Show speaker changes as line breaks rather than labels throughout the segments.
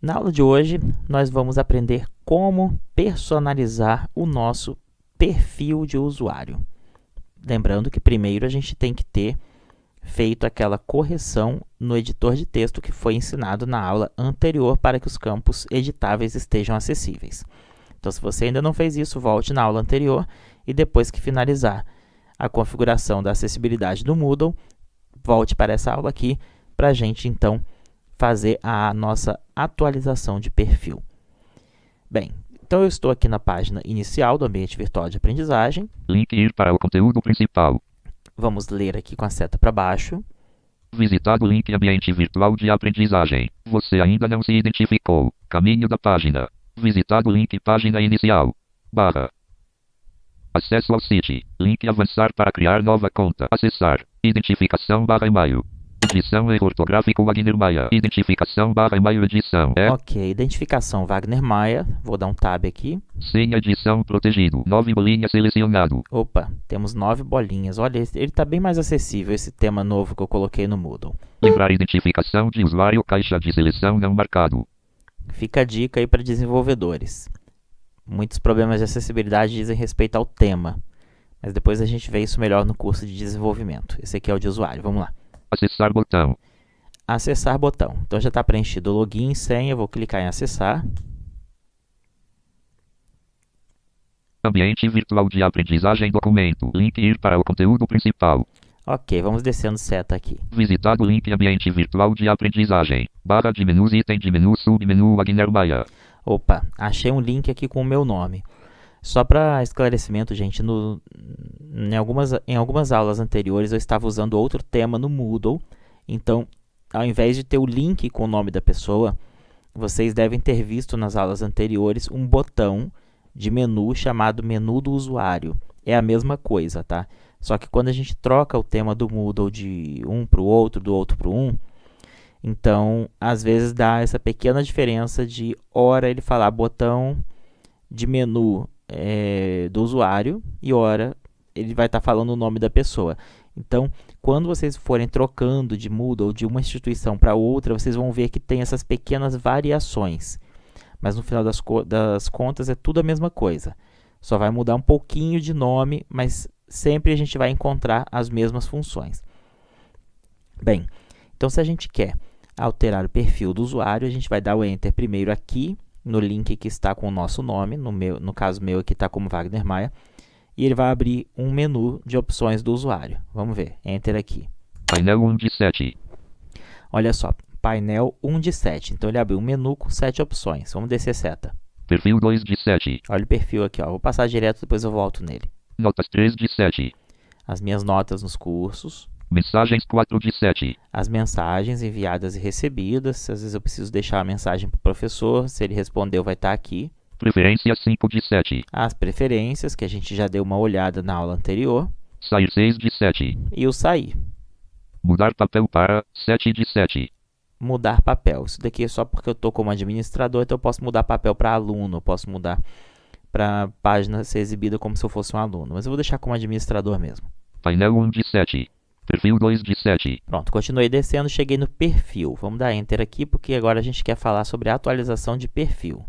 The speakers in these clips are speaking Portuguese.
Na aula de hoje, nós vamos aprender como personalizar o nosso perfil de usuário. Lembrando que primeiro a gente tem que ter feito aquela correção no editor de texto que foi ensinado na aula anterior para que os campos editáveis estejam acessíveis. Então, se você ainda não fez isso, volte na aula anterior e depois que finalizar a configuração da acessibilidade do Moodle, volte para essa aula aqui para a gente, então, fazer a nossa atualização de perfil. Bem, então eu estou aqui na página inicial do ambiente virtual de aprendizagem.
Link ir para o conteúdo principal.
Vamos ler aqui com a seta para baixo.
Visitar o link ambiente virtual de aprendizagem. Você ainda não se identificou. Caminho da página. Visitar o link página inicial. Acesso ao site. Link avançar para criar nova conta. Acessar. Identificação /e-mail. Edição e ortográfico Wagner Maia. Identificação /e-mail edição.
Ok, identificação Wagner Maia. Vou dar um tab aqui.
Sem edição protegido. 9 bolinhas selecionado.
Opa, temos 9 bolinhas. Olha, ele está bem mais acessível, esse tema novo que eu coloquei no Moodle.
Lembrar identificação de usuário. Caixa de seleção não marcado.
Fica a dica aí para desenvolvedores. Muitos problemas de acessibilidade dizem respeito ao tema, mas depois a gente vê isso melhor no curso de desenvolvimento. Esse aqui é o de usuário, vamos lá.
Acessar botão.
Acessar botão. Então já está preenchido o login e senha, eu vou clicar em acessar.
Ambiente virtual de aprendizagem documento. Link ir para o conteúdo principal.
Ok, vamos descendo seta aqui.
Visitar o link ambiente virtual de aprendizagem. Barra de menus, item de menu, submenu Wagner Maia.
Opa, achei um link aqui com o meu nome. Só para esclarecimento, gente, em algumas aulas anteriores eu estava usando outro tema no Moodle. Então, ao invés de ter o link com o nome da pessoa, vocês devem ter visto nas aulas anteriores um botão de menu chamado menu do usuário. É a mesma coisa, tá? Só que quando a gente troca o tema do Moodle de um para o outro, do outro para o um, então, às vezes dá essa pequena diferença de ora ele falar botão de menu do usuário e ora ele vai estar falando o nome da pessoa. Então, quando vocês forem trocando de Moodle de uma instituição para outra, vocês vão ver que tem essas pequenas variações. Mas no final das contas é tudo a mesma coisa. Só vai mudar um pouquinho de nome, mas sempre a gente vai encontrar as mesmas funções. Bem, então se a gente quer alterar o perfil do usuário, a gente vai dar o Enter primeiro aqui, no link que está com o nosso nome, no caso meu aqui está como Wagner Maia, e ele vai abrir um menu de opções do usuário. Vamos ver, Enter aqui.
Painel 1 de 7.
Olha só, painel 1 de 7. Então ele abriu um menu com 7 opções. Vamos descer seta.
Perfil 2 de 7.
Olha o perfil aqui, ó. Vou passar direto, depois eu volto nele.
Notas 3 de 7.
As minhas notas nos cursos.
Mensagens 4 de 7.
As mensagens enviadas e recebidas. Às vezes eu preciso deixar a mensagem para o professor. Se ele respondeu, vai estar aqui.
Preferências 5 de 7.
As preferências, que a gente já deu uma olhada na aula anterior.
Sair 6 de 7.
E o sair.
Mudar papel para 7 de 7.
Mudar papel. Isso daqui é só porque eu estou como administrador, então eu posso mudar papel para aluno, eu posso mudar para a página ser exibida como se eu fosse um aluno. Mas eu vou deixar como administrador mesmo.
Painel 1 de 7. Perfil 2 de 7.
Pronto, continuei descendo, cheguei no perfil. Vamos dar Enter aqui, porque agora a gente quer falar sobre a atualização de perfil.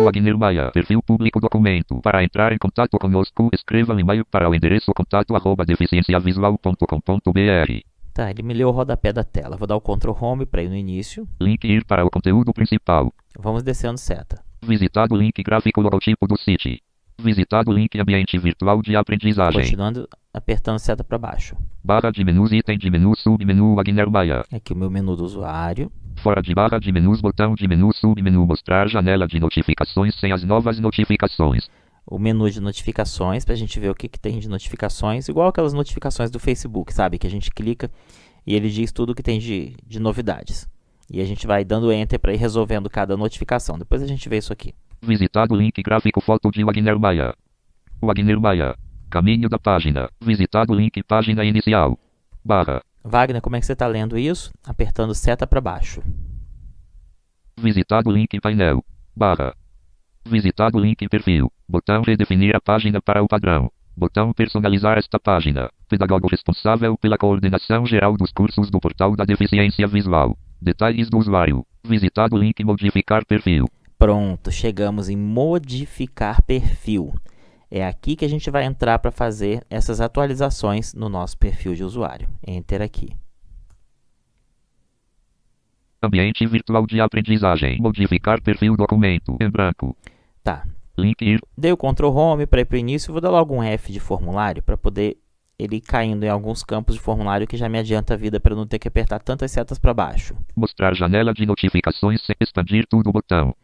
Wagner Maia, perfil público documento. Para entrar em contato conosco, escreva um e-mail para o endereço contato@deficienciavisual.com.br.
Tá, ele me leu o rodapé da tela. Vou dar o Ctrl Home para ir no início.
Link ir para o conteúdo principal.
Vamos descendo seta.
Visitar o link gráfico logotipo do site. Visitar o link ambiente virtual de aprendizagem.
Continuando, apertando seta para baixo.
Barra de menus, item de menu, submenu Wagner Maia.
Aqui o meu menu do usuário.
Fora de barra de menus, botão de menu, submenu, mostrar janela de notificações sem as novas notificações.
O menu de notificações, para a gente ver o que tem de notificações, igual aquelas notificações do Facebook, sabe? Que a gente clica e ele diz tudo que tem de novidades. E a gente vai dando Enter para ir resolvendo cada notificação. Depois a gente vê isso aqui.
Visitar o link gráfico foto de Wagner Maia. Wagner Maia. Caminho da página. Visitar o link página inicial. Barra.
Wagner, como é que você está lendo isso? Apertando seta para baixo.
Visitar o link painel. Barra. Visitar o link perfil. Botão redefinir a página para o padrão. Botão personalizar esta página. Pedagogo responsável pela coordenação geral dos cursos do portal da deficiência visual. Detalhes do usuário. Visitado o link modificar perfil.
Pronto, chegamos em modificar perfil. É aqui que a gente vai entrar para fazer essas atualizações no nosso perfil de usuário. Enter aqui.
Ambiente virtual de aprendizagem. Modificar perfil documento. Em branco.
Tá.
Link ir.
Dei o Ctrl Home para ir para o início. Vou dar logo um F de formulário para poder ele ir caindo em alguns campos de formulário que já me adianta a vida para não ter que apertar tantas setas para baixo.
Mostrar janela de notificações sem expandir tudo botão.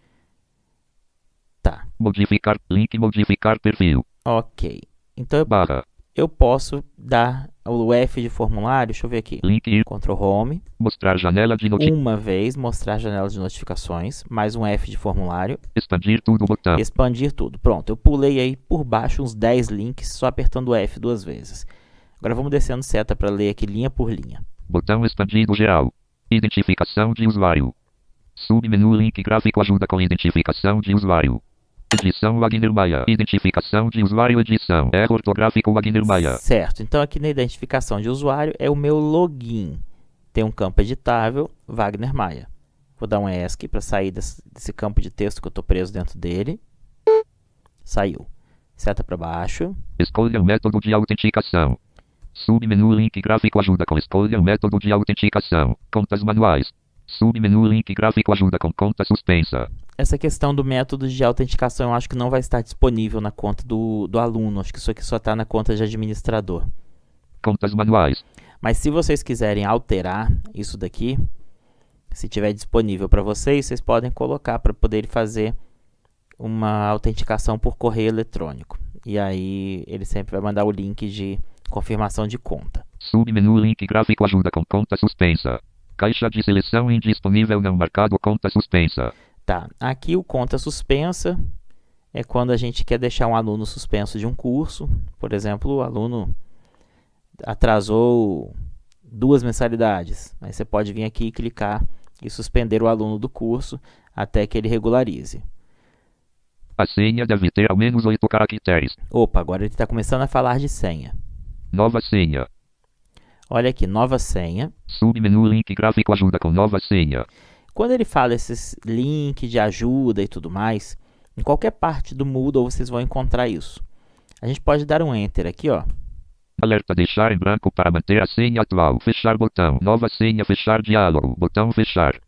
Tá.
Modificar. Link modificar perfil.
Ok. Então
Barra.
eu posso dar o F de formulário. Deixa eu ver aqui.
Link ir.
Ctrl Home.
Mostrar janela de notificações.
Uma vez, mostrar janela de notificações. Mais um F de formulário.
Expandir tudo botão.
Expandir tudo. Pronto, eu pulei aí por baixo uns 10 links só apertando o F 2 vezes. Agora vamos descendo seta para ler aqui linha por linha.
Botão expandido geral. Identificação de usuário. Submenu link gráfico ajuda com identificação de usuário. Edição Wagner Maia. Identificação de usuário edição. Erro ortográfico Wagner Maia.
Certo, então aqui na identificação de usuário é o meu login. Tem um campo editável, Wagner Maia. Vou dar um ESC para sair desse campo de texto que eu estou preso dentro dele. Saiu. Seta para baixo.
Escolha o método de autenticação. Submenu link gráfico ajuda com escolha o método de autenticação. Contas manuais. Submenu link gráfico ajuda com conta suspensa.
Essa questão do método de autenticação eu acho que não vai estar disponível na conta do aluno. Acho que isso aqui só está na conta de administrador.
Contas manuais.
Mas se vocês quiserem alterar isso daqui, se tiver disponível para vocês, vocês podem colocar para poder fazer uma autenticação por correio eletrônico. E aí ele sempre vai mandar o link de confirmação de conta.
Submenu link gráfico ajuda com conta suspensa. Caixa de seleção indisponível não marcado conta suspensa.
Tá, aqui o conta suspensa é quando a gente quer deixar um aluno suspenso de um curso. Por exemplo, o aluno atrasou 2 mensalidades. Aí você pode vir aqui e clicar e suspender o aluno do curso até que ele regularize.
A senha deve ter ao menos 8 caracteres.
Opa, agora ele está começando a falar de senha.
Nova senha.
Olha aqui, nova senha.
Submenu link gráfico ajuda com nova senha.
Quando ele fala esses links de ajuda e tudo mais, em qualquer parte do Moodle vocês vão encontrar isso. A gente pode dar um Enter aqui, ó.
Alerta deixar em branco para manter a senha atual. Fechar botão. Nova senha fechar diálogo. Botão fechar.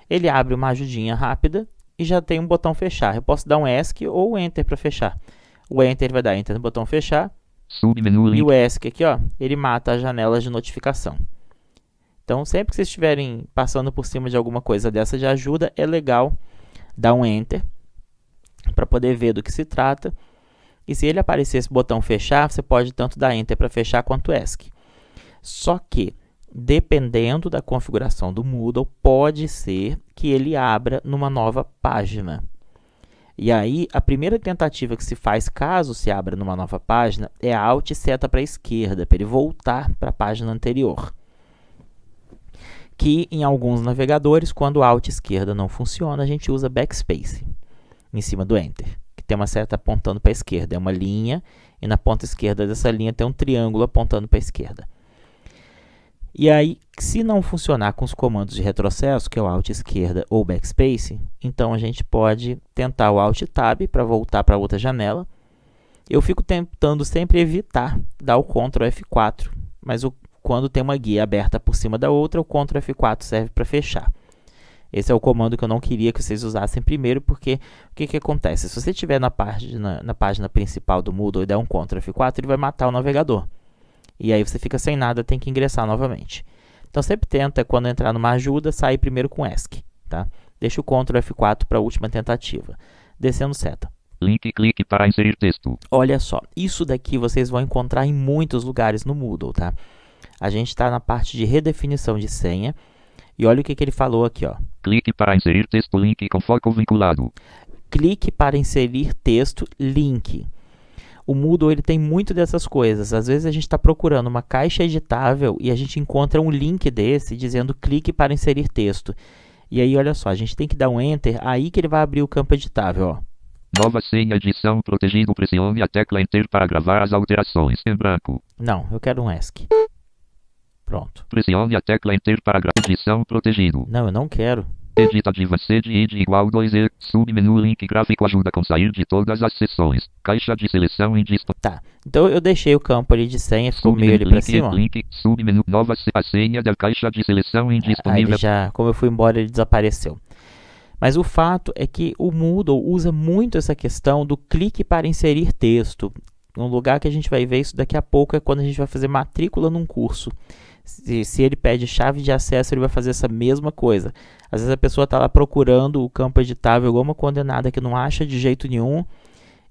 Ele abre uma ajudinha rápida e já tem um botão fechar. Eu posso dar um ESC ou Enter para fechar. O Enter vai dar Enter no botão fechar.
Submenu link.
E o ESC aqui, ó, ele mata as janelas de notificação. Então, sempre que vocês estiverem passando por cima de alguma coisa dessa de ajuda, é legal dar um Enter para poder ver do que se trata. E se ele aparecer esse botão fechar, você pode tanto dar Enter para fechar quanto ESC. Só que, dependendo da configuração do Moodle, pode ser que ele abra numa nova página. E aí, a primeira tentativa que se faz caso se abra numa nova página é a Alt seta para a esquerda, para ele voltar para a página anterior. Que em alguns navegadores, quando a Alt esquerda não funciona, a gente usa Backspace em cima do Enter, que tem uma seta apontando para a esquerda, é uma linha, e na ponta esquerda dessa linha tem um triângulo apontando para a esquerda. E aí, se não funcionar com os comandos de retrocesso, que é o Alt esquerda ou Backspace, então a gente pode tentar o Alt Tab para voltar para outra janela. Eu fico tentando sempre evitar dar o Ctrl F4, mas quando tem uma guia aberta por cima da outra, o Ctrl F4 serve para fechar. Esse é o comando que eu não queria que vocês usassem primeiro, porque o que acontece? Se você estiver na página principal do Moodle e der um Ctrl F4, ele vai matar o navegador. E aí você fica sem nada, tem que ingressar novamente. Então sempre tenta, quando entrar numa ajuda, sair primeiro com ESC. Tá? Deixa o Ctrl F4 para a última tentativa. Descendo seta.
Link clique para inserir texto.
Olha só, isso daqui vocês vão encontrar em muitos lugares no Moodle. Tá? A gente está na parte de redefinição de senha. E olha o que ele falou aqui. Ó.
Clique para inserir texto link com foco vinculado.
Clique para inserir texto link. O Moodle ele tem muito dessas coisas. Às vezes a gente está procurando uma caixa editável e a gente encontra um link desse dizendo clique para inserir texto. E aí, olha só, a gente tem que dar um Enter, aí que ele vai abrir o campo editável. Ó.
Nova senha edição protegido. Pressione a tecla Enter para gravar as alterações. Em branco.
Não, eu quero um ESC. Pronto.
Pressione a tecla Enter para gravar edição protegido.
Não, eu não quero.
Editativa C de id igual 2e. Submenu link gráfico ajuda com sair de todas as seções. Caixa de seleção indisponível.
Tá, então eu deixei o campo ali de senha, ficou meio ali pra cima.
Link, submenu, nova a senha da caixa de seleção indisponível.
Aí já, como eu fui embora, ele desapareceu. Mas o fato é que o Moodle usa muito essa questão do clique para inserir texto. Um lugar que a gente vai ver isso daqui a pouco é quando a gente vai fazer matrícula num curso. Se ele pede chave de acesso, ele vai fazer essa mesma coisa. Às vezes a pessoa está lá procurando o campo editável, alguma condenada que não acha de jeito nenhum,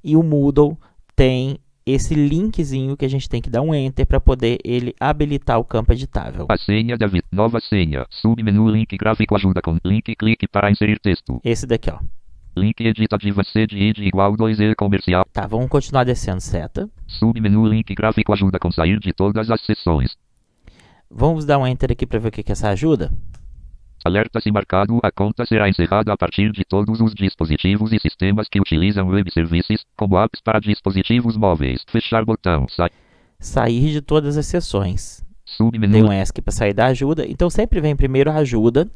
e o Moodle tem esse linkzinho que a gente tem que dar um Enter para poder ele habilitar o campo editável.
A senha da nova senha. Submenu link gráfico ajuda com link clique para inserir texto.
Esse daqui, ó.
Link editativa C de id igual 2e comercial.
Tá, vamos continuar descendo seta.
Submenu link gráfico ajuda com sair de todas as seções.
Vamos dar um Enter aqui para ver o que é essa ajuda.
Alerta se marcado, a conta será encerrada a partir de todos os dispositivos e sistemas que utilizam web services, como apps para dispositivos móveis. Fechar botão.
Sair de todas as sessões.
Submenu.
Tem um ESC para sair da ajuda. Então sempre vem primeiro a ajuda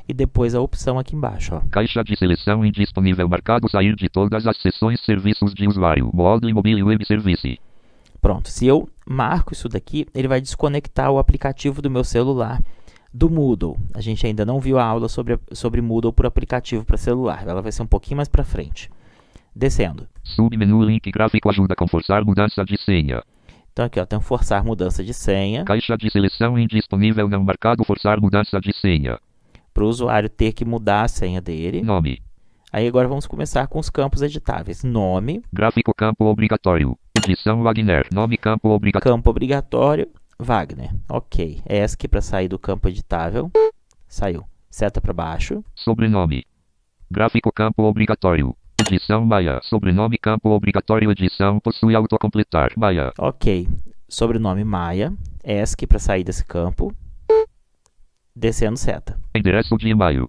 e depois a opção aqui embaixo, ó.
Caixa de seleção indisponível marcado sair de todas as sessões serviços de usuário. Modo mobile web service.
Pronto, se eu marco isso daqui, ele vai desconectar o aplicativo do meu celular do Moodle. A gente ainda não viu a aula sobre Moodle por aplicativo para celular. Ela vai ser um pouquinho mais para frente. Descendo.
Submenu link gráfico ajuda com forçar mudança de senha.
Então aqui, ó, tem um forçar mudança de senha.
Caixa de seleção indisponível não marcado forçar mudança de senha.
Para o usuário ter que mudar a senha dele.
Nome.
Aí agora vamos começar com os campos editáveis. Nome.
Gráfico campo obrigatório. Edição Wagner. Nome campo obrigatório.
Campo obrigatório. Wagner. Ok. ESC para sair do campo editável. Saiu. Seta para baixo.
Sobrenome. Gráfico campo obrigatório. Edição Maia. Sobrenome campo obrigatório. Edição possui autocompletar. Maia.
Ok. Sobrenome Maia. ESC para sair desse campo. Descendo seta.
Endereço de e-mail.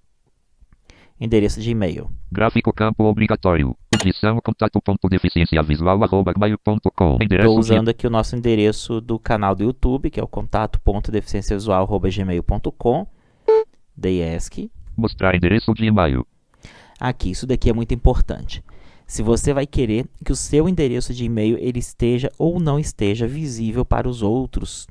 Endereço de e-mail.
Gráfico campo obrigatório. Edição contato.deficienciavisual@gmail.com.
Estou usando aqui o nosso endereço do canal do YouTube, que é o contato.deficienciavisual@gmail.com. Dei ESC.
Mostrar endereço de e-mail.
Aqui, isso daqui é muito importante. Se você vai querer que o seu endereço de e-mail ele esteja ou não esteja visível para os outros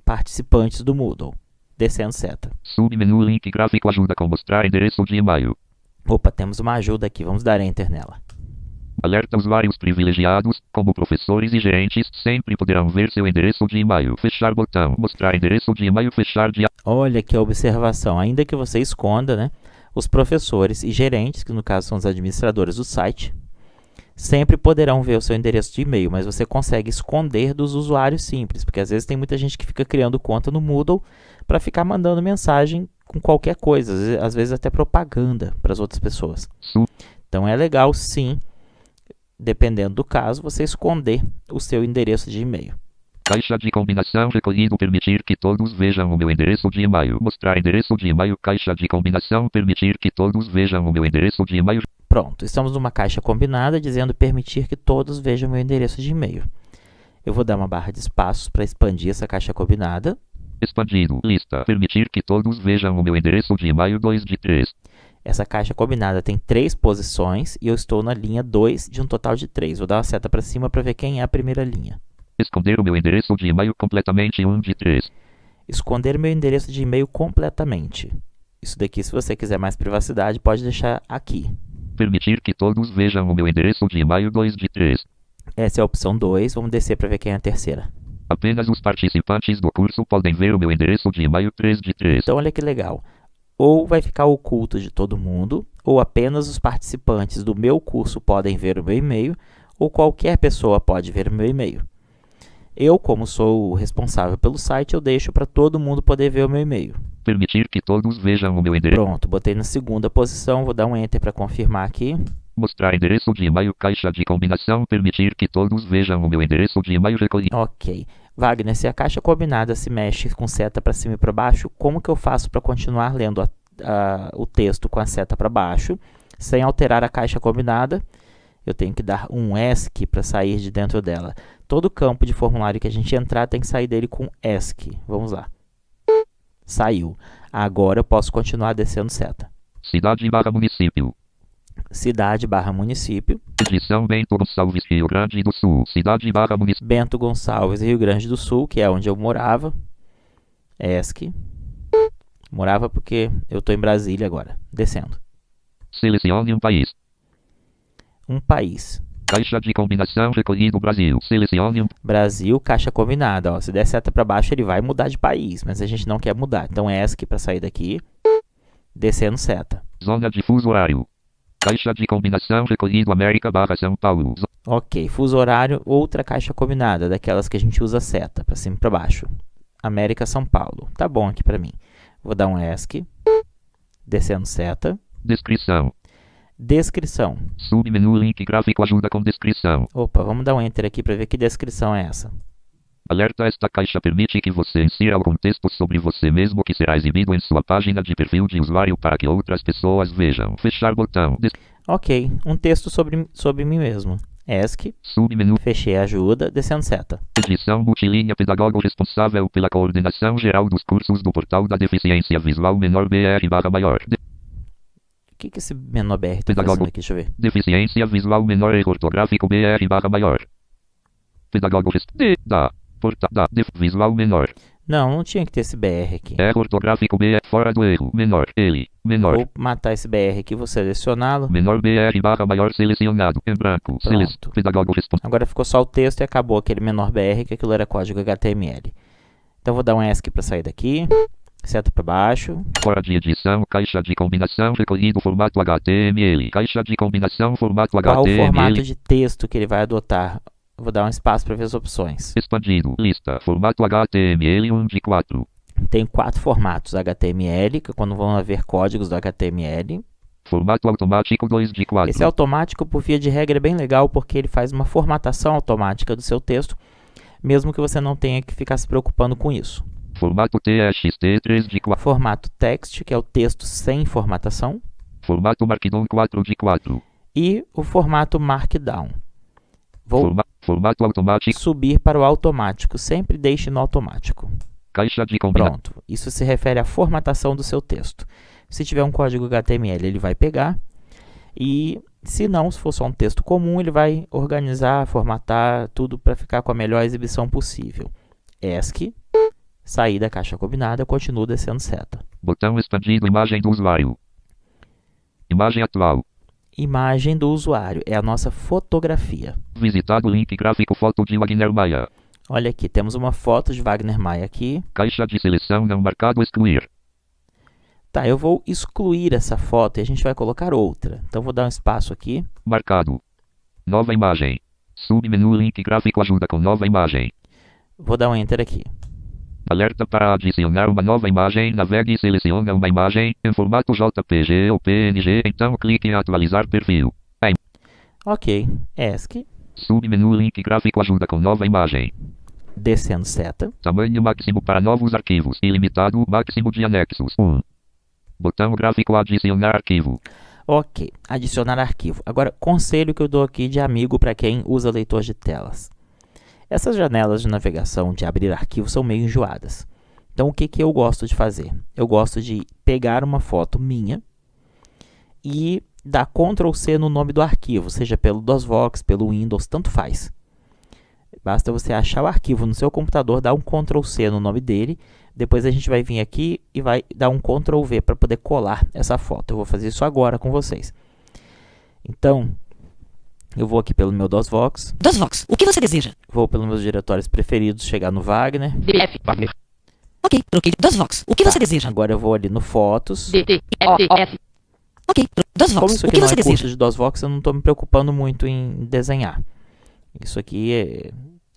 participantes do Moodle. Descendo seta.
Submenu link gráfico ajuda com mostrar endereço de e-mail.
Opa, temos uma ajuda aqui. Vamos dar Enter nela.
Alerta usuários privilegiados, como professores e gerentes, sempre poderão ver seu endereço de e-mail. Fechar botão. Mostrar endereço de e-mail. Fechar de...
Olha que observação. Ainda que você esconda, né, os professores e gerentes, que no caso são os administradores do site, sempre poderão ver o seu endereço de e-mail, mas você consegue esconder dos usuários simples, porque às vezes tem muita gente que fica criando conta no Moodle para ficar mandando mensagem com qualquer coisa, às vezes até propaganda para as outras pessoas. Então é legal, sim, dependendo do caso, você esconder o seu endereço de e-mail.
Caixa de combinação recolhido permitir que todos vejam o meu endereço de e-mail. Mostrar endereço de e-mail. Caixa de combinação permitir que todos vejam o meu endereço de e-mail.
Pronto, estamos numa caixa combinada dizendo permitir que todos vejam o meu endereço de e-mail. Eu vou dar uma barra de espaços para expandir essa caixa combinada.
Expandido. Lista. Permitir que todos vejam o meu endereço de e-mail 2 de 3.
Essa caixa combinada tem 3 posições e eu estou na linha 2 de um total de 3. Vou dar uma seta para cima para ver quem é a primeira linha.
Esconder o meu endereço de e-mail completamente 1 de 3.
Esconder o meu endereço de e-mail completamente. Isso daqui, se você quiser mais privacidade, pode deixar aqui.
Permitir que todos vejam o meu endereço de e-mail 2 de 3.
Essa é a opção 2. Vamos descer para ver quem é a terceira.
Apenas os participantes do curso podem ver o meu endereço de e-mail 3 de 3.
Então, olha que legal. Ou vai ficar oculto de todo mundo, ou apenas os participantes do meu curso podem ver o meu e-mail, ou qualquer pessoa pode ver o meu e-mail. Eu, como sou o responsável pelo site, eu deixo para todo mundo poder ver o meu e-mail.
Permitir que todos vejam o meu endereço.
Pronto, botei na segunda posição, vou dar um Enter para confirmar aqui.
Mostrar endereço de e-mail. Caixa de combinação. Permitir que todos vejam o meu endereço de e-mail recolhido.
Ok. Wagner, se a caixa combinada se mexe com seta para cima e para baixo, como que eu faço para continuar lendo o texto com a seta para baixo, sem alterar a caixa combinada? Eu tenho que dar um ESC para sair de dentro dela. Todo campo de formulário que a gente entrar tem que sair dele com ESC. Vamos lá. Saiu. Agora eu posso continuar descendo seta.
Cidade barra município.
Cidade barra município.
Edição Bento Gonçalves, Rio Grande do Sul. Cidade barra município.
Bento Gonçalves, Rio Grande do Sul, que é onde eu morava. ESC. Morava porque eu estou em Brasília agora. Descendo.
Selecione um país.
Um país.
Caixa de combinação recolhido Brasil. Selecione um.
Brasil, caixa combinada. Ó, se der seta para baixo, ele vai mudar de país, mas a gente não quer mudar. Então ESC para sair daqui. Descendo seta.
Zona de fuso horário. Caixa de combinação recolhido América barra São Paulo.
Ok, fuso horário, outra caixa combinada, daquelas que a gente usa seta, para cima e para baixo. América, São Paulo. Tá bom aqui para mim. Vou dar um ESC. Descendo seta.
Descrição.
Descrição.
Submenu link gráfico ajuda com descrição.
Opa, vamos dar um Enter aqui para ver que descrição é essa.
Alerta: esta caixa permite que você insira algum texto sobre você mesmo que será exibido em sua página de perfil de usuário para que outras pessoas vejam. Fechar botão.
Ok, um texto sobre mim mesmo. ESC.
Submenu.
Fechei a ajuda, descendo seta.
Edição multilínea pedagogo responsável pela coordenação geral dos cursos do portal da deficiência visual menor BR barra maior.
O que esse menor BR tá
Pedagogo.
fazendo aqui? Deixa eu ver.
Deficiência visual menor erro ortográfico BR barra maior. Pedagogo da portal da visual menor.
Não tinha que ter esse BR aqui.
Erro ortográfico BR fora do erro. Menor. Ele. Menor.
Vou matar esse BR aqui, vou selecioná-lo.
Menor BR barra maior selecionado. Em branco.
Pronto.
Pedagogo responsável.
Agora ficou só o texto e acabou aquele menor BR, que aquilo era código HTML. Então vou dar um ESC para sair daqui. Seta para baixo.
Fora de edição, caixa de combinação recolhido formato HTML. Caixa de combinação formato
Qual o
HTML.
formato de texto que ele vai adotar? Vou dar um espaço para ver as opções.
Expandido. Lista. Formato HTML 1 de 4.
Tem 4 formatos HTML, que é quando vão haver códigos do HTML.
Formato automático 2 de 4.
Esse automático, por via de regra, é bem legal porque ele faz uma formatação automática do seu texto, mesmo que você não tenha que ficar se preocupando com isso.
Formato TXT 3 de 4.
Formato text, que é o texto sem formatação.
Formato Markdown 4 de 4.
E o formato Markdown. Vou
Formato automático.
subir para o automático. Sempre deixe no automático.
Caixa de combinação.
Pronto. Isso se refere à formatação do seu texto. Se tiver um código HTML, ele vai pegar. E se não, se for só um texto comum, ele vai organizar, formatar tudo para ficar com a melhor exibição possível. ESC. Sair da caixa combinada, continuo descendo seta.
Botão expandido. Imagem do usuário. Imagem atual.
Imagem do usuário. É a nossa fotografia.
Visitado link gráfico foto de Wagner Maia.
Olha aqui, temos uma foto de Wagner Maia aqui.
Caixa de seleção não marcado excluir.
Tá, eu vou excluir essa foto e a gente vai colocar outra. Então vou dar um espaço aqui.
Marcado. Nova imagem. Submenu link gráfico ajuda com nova imagem.
Vou dar um Enter aqui.
Alerta: para adicionar uma nova imagem, navegue e selecione uma imagem em formato JPG ou PNG, então clique em atualizar perfil.
Ok, ESC.
Submenu link gráfico ajuda com nova imagem.
Descendo seta.
Tamanho máximo para novos arquivos. Ilimitado, máximo de anexos. 1. Botão gráfico adicionar arquivo.
Ok, adicionar arquivo. Agora, conselho que eu dou aqui de amigo para quem usa leitor de telas. Essas janelas de navegação de abrir arquivo são meio enjoadas. Então, o que eu gosto de fazer? Eu gosto de pegar uma foto minha e dar Ctrl+C no nome do arquivo, seja pelo DOSVox, pelo Windows, tanto faz. Basta você achar o arquivo no seu computador, dar um Ctrl+C no nome dele, depois a gente vai vir aqui e vai dar um Ctrl+V para poder colar essa foto. Eu vou fazer isso agora com vocês. Então, eu vou aqui pelo meu DOSVox.
DOSVox, o que você deseja?
Vou pelos meus diretórios preferidos, chegar no Wagner.
DF, Wagner,
Ok, troquei. DOSVox, o que você deseja?
Agora eu vou ali no Fotos.
DT, OF,
Ok,
Como
DOSVox,
isso
o
aqui
que
não
você
é
deseja?
curso de DOSVox, eu não estou me preocupando muito em desenhar. Isso aqui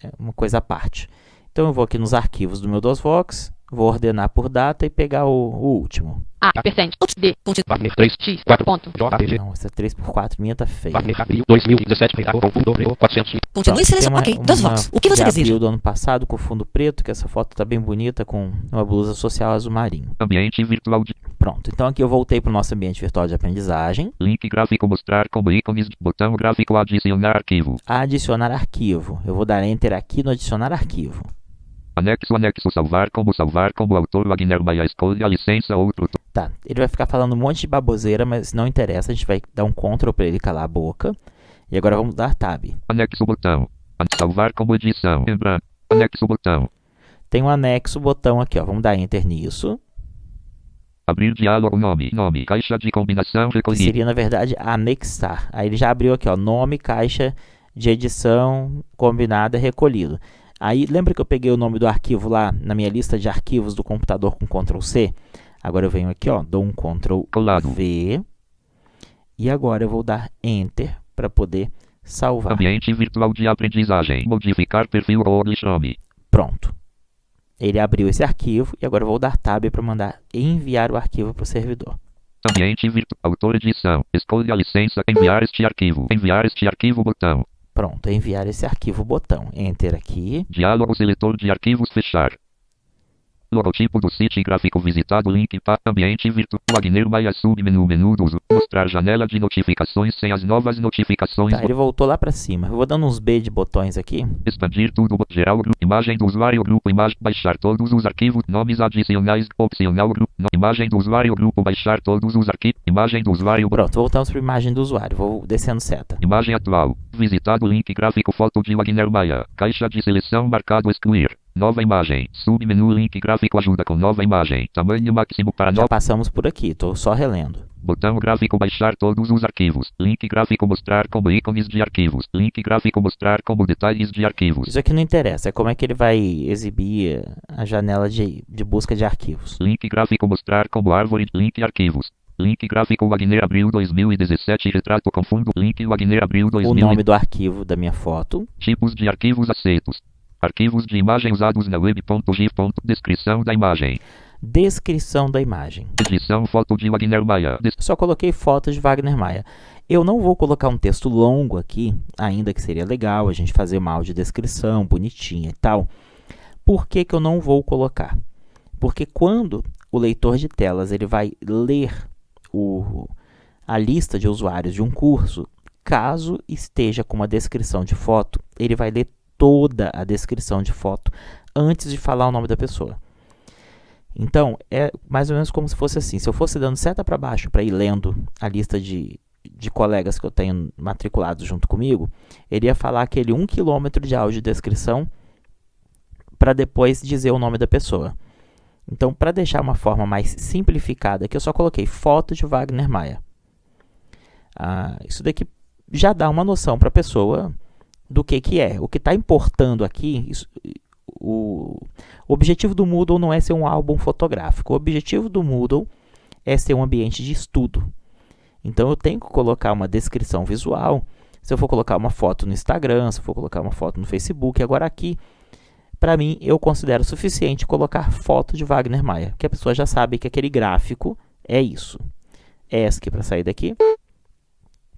é uma coisa à parte. Então eu vou aqui nos arquivos do meu DOSVox, vou ordenar por data e pegar o último.
A, percent, D,
Wagner 3,
X,
4,
ponto,
JPG.
Não, essa 3x4 minha tá feia.
Wagner abril 2017, com fundo 400.
Continue
Tem
selecionando. Ok, DOSVox, o que você
de
deseja?
abril do ano passado com fundo preto, que essa foto tá bem bonita, com uma blusa social azul marinho.
Ambiente virtual de
Pronto, então aqui eu voltei para o nosso ambiente virtual de aprendizagem.
link gráfico mostrar como ícones. Botão gráfico adicionar arquivo.
Adicionar arquivo. Eu vou dar Enter aqui no adicionar arquivo.
Anexo salvar como autor Wagner Maia, escolha a licença outro.
Tá, ele vai ficar falando um monte de baboseira, mas não interessa, a gente vai dar um Ctrl para ele calar a boca. E agora vamos dar Tab.
Anexo botão. Salvar como edição. Em branco. Anexo botão.
Tem um anexo botão aqui, ó. Vamos dar Enter nisso.
Abrir diálogo nome. Caixa de combinação
Que
recolhida.
seria, na verdade, anexar. Aí ele já abriu aqui, ó. Nome, caixa de edição combinada recolhido. Aí, lembra que eu peguei o nome do arquivo lá na minha lista de arquivos do computador com Ctrl C? Agora eu venho aqui, ó. Dou um Ctrl V. E agora eu vou dar Enter para poder salvar.
Ambiente virtual de aprendizagem. Modificar perfil ou nome.
Pronto. Ele abriu esse arquivo e agora eu vou dar Tab para mandar enviar o arquivo para o servidor.
Ambiente virtual. Autor edição. Escolha a licença. Enviar este arquivo. Enviar este arquivo botão.
Pronto, enviar esse arquivo botão. Enter aqui.
Diálogo seletor de arquivos fechar. Logotipo do site gráfico visitado. Link para ambiente virtual. Wagner Maia submenu menu do uso. Mostrar janela de notificações sem as novas notificações.
Tá, ele voltou lá para cima. Eu vou dando uns B de botões aqui.
Expandir tudo. Geral grupo. Imagem do usuário. Grupo imagem. Baixar todos os arquivos. Nomes adicionais. Opcional grupo. Imagem do usuário. Grupo. Baixar todos os arquivos. Imagem do usuário.
Pronto, voltamos para a imagem do usuário. Vou descendo seta.
Imagem atual. Visitado link gráfico foto de Wagner Maia. Caixa de seleção marcado excluir. Nova imagem. Submenu link gráfico ajuda com nova imagem. Tamanho máximo para
Já
nova.
passamos por aqui, estou só relendo.
Botão gráfico baixar todos os arquivos. Link gráfico mostrar como ícones de arquivos. Link gráfico mostrar como detalhes de arquivos.
Isso aqui não interessa, é como é que ele vai exibir a janela de busca de arquivos.
Link gráfico mostrar como árvore. Link arquivos. Link gráfico Wagner Abril 2017 retrato com fundo. Link Wagner Abril
O
2017.
nome do arquivo da minha foto.
Tipos de arquivos aceitos. Arquivos de imagem usados na web.gif. Descrição da imagem.
Descrição da imagem.
Edição foto de Wagner Maia.
Só coloquei fotos de Wagner Maia. Eu não vou colocar um texto longo aqui, ainda que seria legal a gente fazer uma audiodescrição bonitinha e tal. Por que que eu não vou colocar? Porque quando o leitor de telas ele vai ler a lista de usuários de um curso, caso esteja com uma descrição de foto, ele vai ler toda a descrição de foto antes de falar o nome da pessoa. Então, é mais ou menos como se fosse assim. Se eu fosse dando seta para baixo para ir lendo a lista de colegas que eu tenho matriculados junto comigo, ele ia falar aquele 1 km de audiodescrição para depois dizer o nome da pessoa. Então, para deixar uma forma mais simplificada, aqui eu só coloquei foto de Wagner Maia. Isso daqui já dá uma noção para a pessoa do que é. O que está importando aqui, o objetivo do Moodle não é ser um álbum fotográfico. O objetivo do Moodle é ser um ambiente de estudo. Então, eu tenho que colocar uma descrição visual. Se eu for colocar uma foto no Instagram, se eu for colocar uma foto no Facebook, agora aqui, para mim, eu considero suficiente colocar foto de Wagner Maia, que a pessoa já sabe que aquele gráfico é isso. ESC para sair daqui,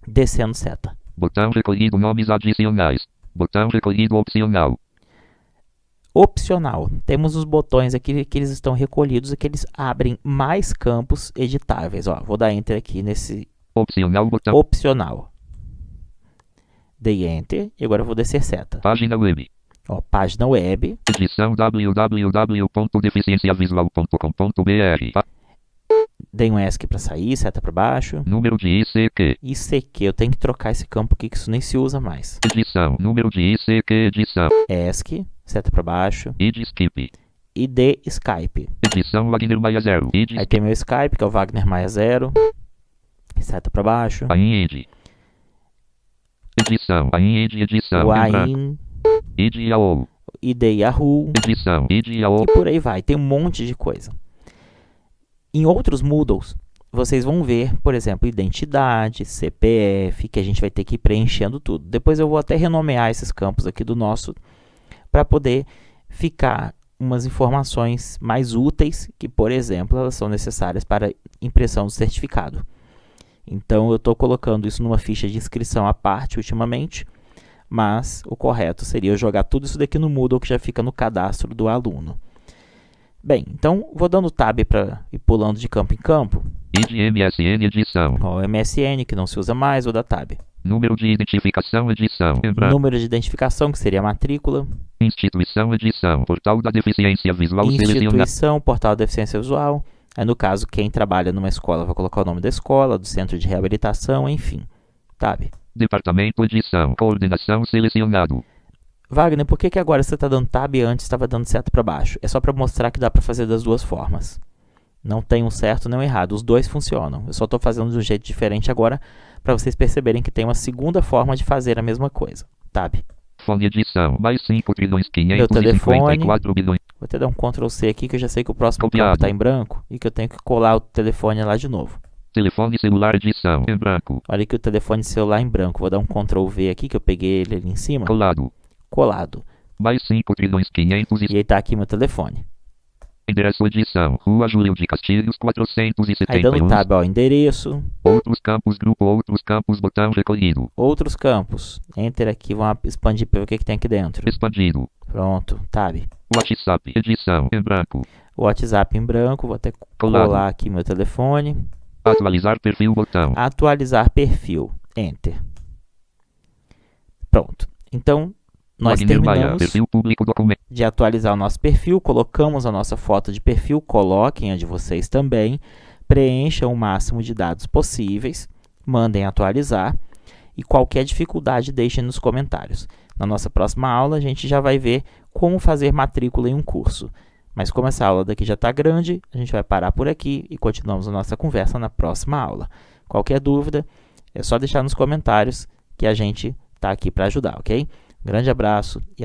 descendo seta.
Botão recolhido nomes adicionais. Botão recolhido opcional.
Opcional. Temos os botões aqui que eles estão recolhidos e que eles abrem mais campos editáveis. Ó, vou dar Enter aqui nesse
Opcional botão.
opcional. Dei Enter e agora eu vou descer seta.
Página web.
Ó, página web.
Edição www.deficienciavisual.com.br.
Dei um ESC para sair, seta para baixo.
Número de ICQ.
ICQ, eu tenho que trocar esse campo aqui que isso nem se usa mais.
Edição. Número de ICQ edição.
ESC, seta para baixo.
ID skip.
ID Skype.
Edição Wagner Maia 0. ID
Aí tem meu Skype, que é o Wagner Maia 0. Seta para baixo.
AIN. Edição. AIN edição.
O
Em branco.
AIN,
ID Yahoo.
ID Yahoo.
Edição. ID Yahoo.
E por aí vai, tem um monte de coisa. Em outros Moodles, vocês vão ver, por exemplo, identidade, CPF, que a gente vai ter que ir preenchendo tudo. Depois eu vou até renomear esses campos aqui do nosso, para poder ficar umas informações mais úteis, que, por exemplo, elas são necessárias para impressão do certificado. Então, eu estou colocando isso numa ficha de inscrição à parte ultimamente, mas o correto seria eu jogar tudo isso daqui no Moodle, que já fica no cadastro do aluno. Bem, então vou dando Tab para ir pulando de campo em campo.
ID MSN edição.
Ó, o MSN, que não se usa mais, vou dar Tab.
Número de identificação edição. Em branco.
Número de identificação, que seria a matrícula.
Instituição edição. Portal da deficiência visual selecionado.
Instituição, portal da deficiência visual. Aí, no caso, quem trabalha numa escola vai colocar o nome da escola, do centro de reabilitação, enfim. Sabe?
Departamento edição. Coordenação selecionado.
Wagner, por que agora você está dando tab e antes estava dando seta para baixo? É só para mostrar que dá para fazer das duas formas. Não tem um certo nem um errado, os dois funcionam. Eu só estou fazendo de um jeito diferente agora para vocês perceberem que tem uma segunda forma de fazer a mesma coisa. Tab.
Fone edição. Mais 5 trilhões
Meu telefone.
554 bilhões.
Vou até dar um Ctrl C aqui que eu já sei que o próximo
Copiado.
campo está em branco e que eu tenho que colar o telefone lá de novo.
Telefone celular edição. Em branco.
Olha aqui o telefone celular em branco. Vou dar um Ctrl V aqui que eu peguei ele ali em cima.
Colado.
Colado.
Mais 5 trilhões 500
E aí está aqui meu telefone.
Endereço edição. Rua Júlio de Castilhos
Aí dando
471.
tab, ó, endereço,
Outros campos, grupo, outros campos, botão recolhido.
outros campos. Enter aqui, vamos expandir para ver o que tem aqui dentro.
Expandido.
Pronto, tab.
WhatsApp, edição, em branco.
WhatsApp em branco, vou até
Colado.
colar aqui meu telefone.
Atualizar perfil, botão.
Atualizar perfil, enter. Pronto. Então, nós
Wagner Maia,
terminamos
perfil público, documento.
de atualizar o nosso perfil, colocamos a nossa foto de perfil, coloquem a de vocês também, preencham o máximo de dados possíveis, mandem atualizar e qualquer dificuldade deixem nos comentários. Na nossa próxima aula a gente já vai ver como fazer matrícula em um curso. Mas como essa aula daqui já está grande, a gente vai parar por aqui e continuamos a nossa conversa na próxima aula. Qualquer dúvida, é só deixar nos comentários que a gente está aqui para ajudar, ok? Grande abraço e até